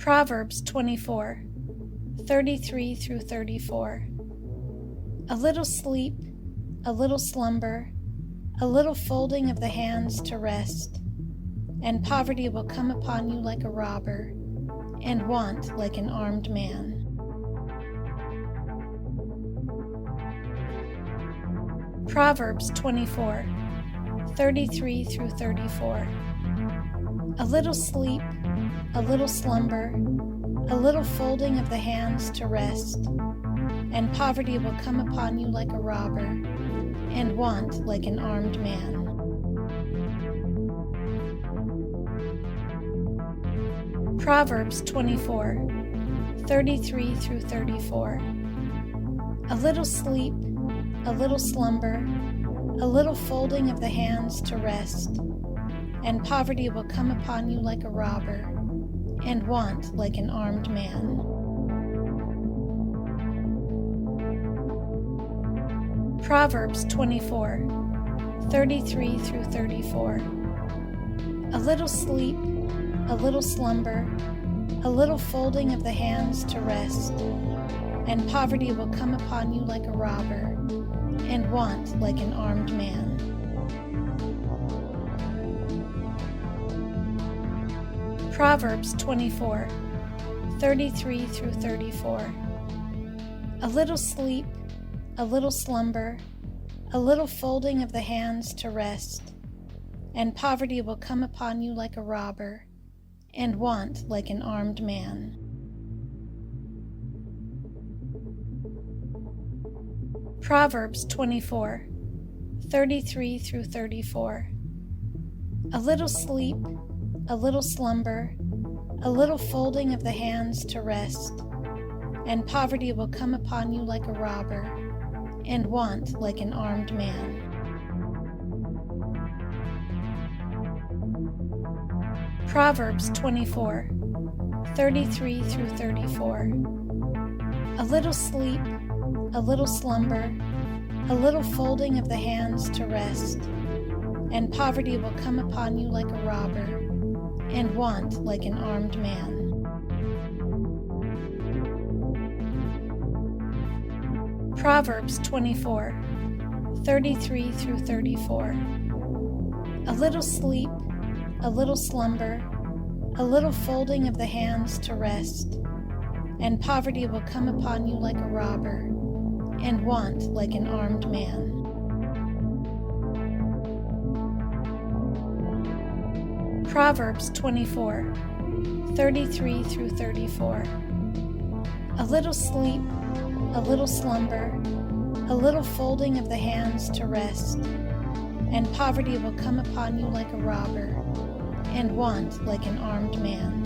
Proverbs 24, 33 through 34. A little sleep, a little slumber, a little folding of the hands to rest, and poverty will come upon you like a robber, and want like an armed man. Proverbs 24, 33 through 34. A little sleep, a little slumber, a little folding of the hands to rest, and poverty will come upon you like a robber, and want like an armed man. Proverbs 24, 33 through 34. A little sleep, a little slumber, a little folding of the hands to rest, and poverty will come upon you like a robber, and want like an armed man. Proverbs 24, 33 through 34. A little sleep, a little slumber, a little folding of the hands to rest, and poverty will come upon you like a robber, and want like an armed man. Proverbs 24, 33 through 34. A little sleep, a little slumber, a little folding of the hands to rest, and poverty will come upon you like a robber, and want like an armed man. Proverbs 24, 33 through 34. A little sleep, a little slumber, a little folding of the hands to rest, and poverty will come upon you like a robber, and want like an armed man. Proverbs 24, 33 through 34. A little sleep, a little slumber, a little folding of the hands to rest, and poverty will come upon you like a robber, and want like an armed man. Proverbs 24, 33 through 34. A little sleep, a little slumber, a little folding of the hands to rest, and poverty will come upon you like a robber, and want like an armed man. Proverbs 24, 33 through 34. A little sleep, a little slumber, a little folding of the hands to rest, and poverty will come upon you like a robber, and want like an armed man.